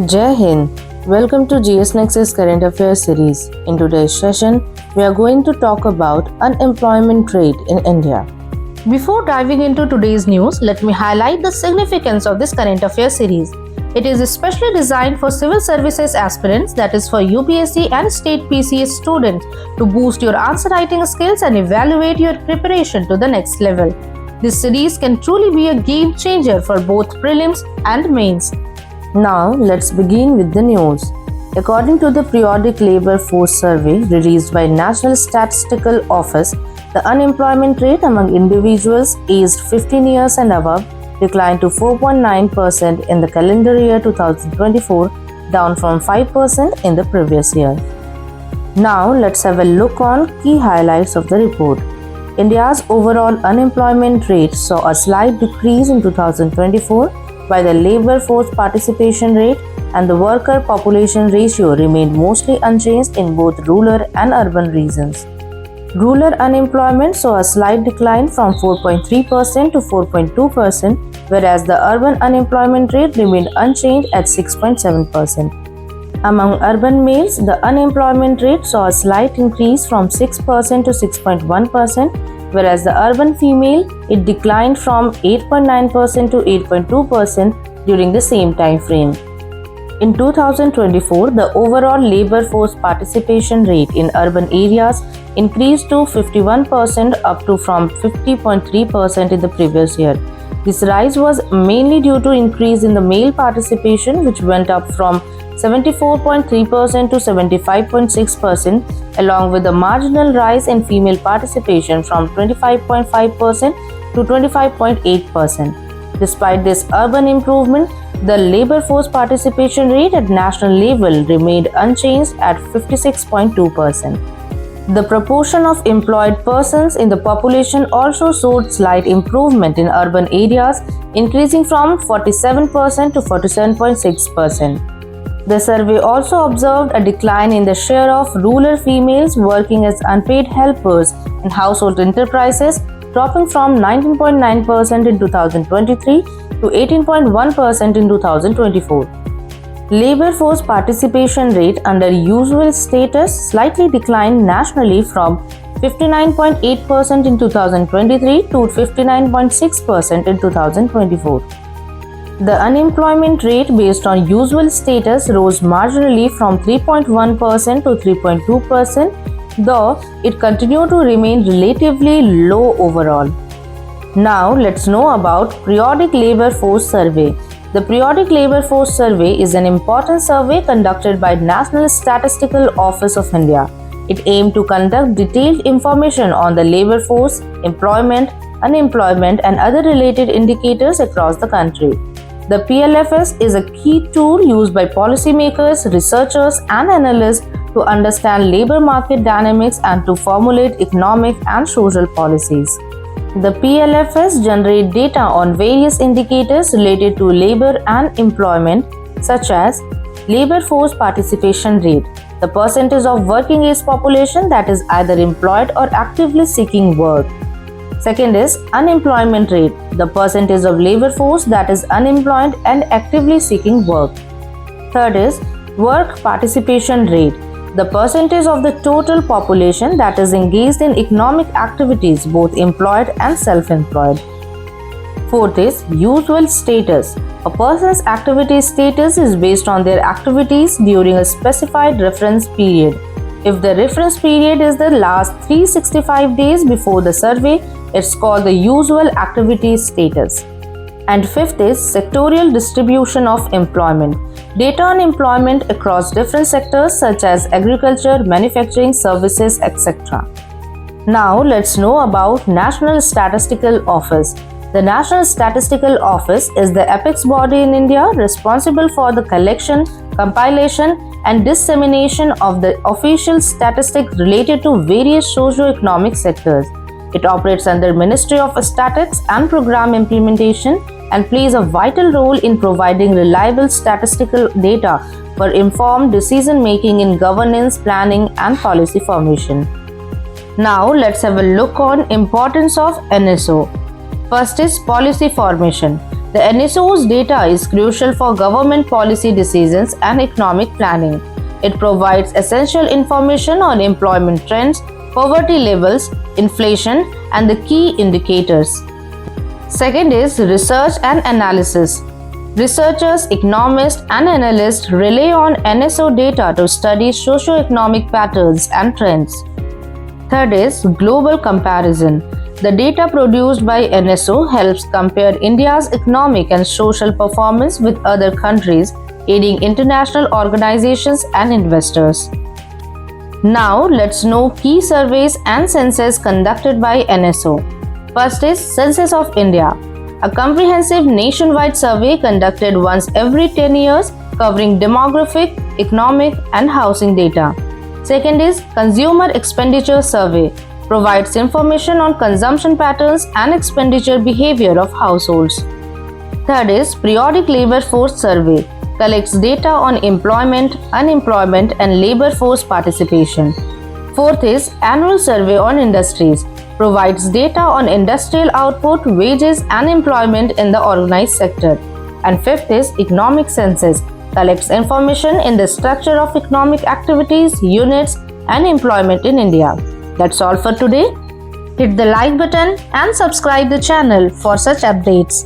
Jai Hind. Welcome to GS NEXUS Current Affairs series. In today's session, we are going to talk about unemployment rate in India. Before diving into today's news, let me highlight the significance of this current affairs series. It is especially designed for civil services aspirants, that is for UPSC and state PCS students, to boost your answer writing skills and evaluate your preparation to the next level. This series can truly be a game changer for both prelims and mains. Now, let's begin with the news. According to the Periodic Labour Force Survey released by National Statistical Office, the unemployment rate among individuals aged 15 years and above declined to 4.9% in the calendar year 2024, down from 5% in the previous year. Now, let's have a look on key highlights of the report. India's overall unemployment rate saw a slight decrease in 2024, while the labour force participation rate and the worker population ratio remained mostly unchanged in both rural and urban regions. Rural unemployment saw a slight decline from 4.3% to 4.2%, whereas the urban unemployment rate remained unchanged at 6.7%. Among urban males, the unemployment rate saw a slight increase from 6% to 6.1%, whereas the urban female, it declined from 8.9% to 8.2% during the same time frame. In 2024, the overall labour force participation rate in urban areas increased to 51% up to from 50.3% in the previous year. This rise was mainly due to increase in the male participation, which went up from 74.3% to 75.6%, along with a marginal rise in female participation from 25.5% to 25.8%. Despite this urban improvement, the labour force participation rate at national level remained unchanged at 56.2%. The proportion of employed persons in the population also showed slight improvement in urban areas, increasing from 47% to 47.6%. The survey also observed a decline in the share of rural females working as unpaid helpers in household enterprises, dropping from 19.9% in 2023 to 18.1% in 2024. Labour force participation rate under usual status slightly declined nationally from 59.8% in 2023 to 59.6% in 2024. The unemployment rate based on usual status rose marginally from 3.1% to 3.2%, though it continued to remain relatively low overall. Now, let's know about Periodic Labour Force Survey. The Periodic Labour Force Survey is an important survey conducted by National Statistical Office of India. It aimed to conduct detailed information on the labour force, employment, unemployment, and other related indicators across the country. The PLFS is a key tool used by policymakers, researchers, and analysts to understand labour market dynamics and to formulate economic and social policies. The PLFS generates data on various indicators related to labour and employment, such as labour force participation rate, the percentage of working age population that is either employed or actively seeking work. Second is unemployment rate, the percentage of labour force that is unemployed and actively seeking work. Third is work participation rate, the percentage of the total population that is engaged in economic activities, both employed and self-employed. Fourth is usual status. A person's activity status is based on their activities during a specified reference period. If the reference period is the last 365 days before the survey, it's called the usual activity status. And fifth is sectorial distribution of employment. Data on employment across different sectors such as agriculture, manufacturing, services, etc. Now let's know about National Statistical Office. The National Statistical Office is the apex body in India responsible for the collection, compilation, and dissemination of the official statistics related to various socio-economic sectors. It operates under Ministry of Statistics and Program Implementation and plays a vital role in providing reliable statistical data for informed decision-making in governance, planning, and policy formation. Now let's have a look on importance of NSO. First is policy formation. The NSO's data is crucial for government policy decisions and economic planning. It provides essential information on employment trends, poverty levels, inflation, and the key indicators. Second is research and analysis. Researchers, economists, and analysts rely on NSO data to study socio-economic patterns and trends. Third is global comparison. The data produced by NSO helps compare India's economic and social performance with other countries, aiding international organizations and investors. Now, let's know key surveys and census conducted by NSO. First is Census of India, a comprehensive nationwide survey conducted once every 10 years covering demographic, economic, and housing data. Second is Consumer Expenditure Survey, provides information on consumption patterns and expenditure behavior of households. Third is Periodic Labor Force Survey, collects data on employment, unemployment, and labor force participation. Fourth is Annual Survey on Industries, provides data on industrial output, wages, and employment in the organized sector. And fifth is Economic Census, collects information in the structure of economic activities, units, and employment in India. That's all for today. Hit the like button and subscribe the channel for such updates.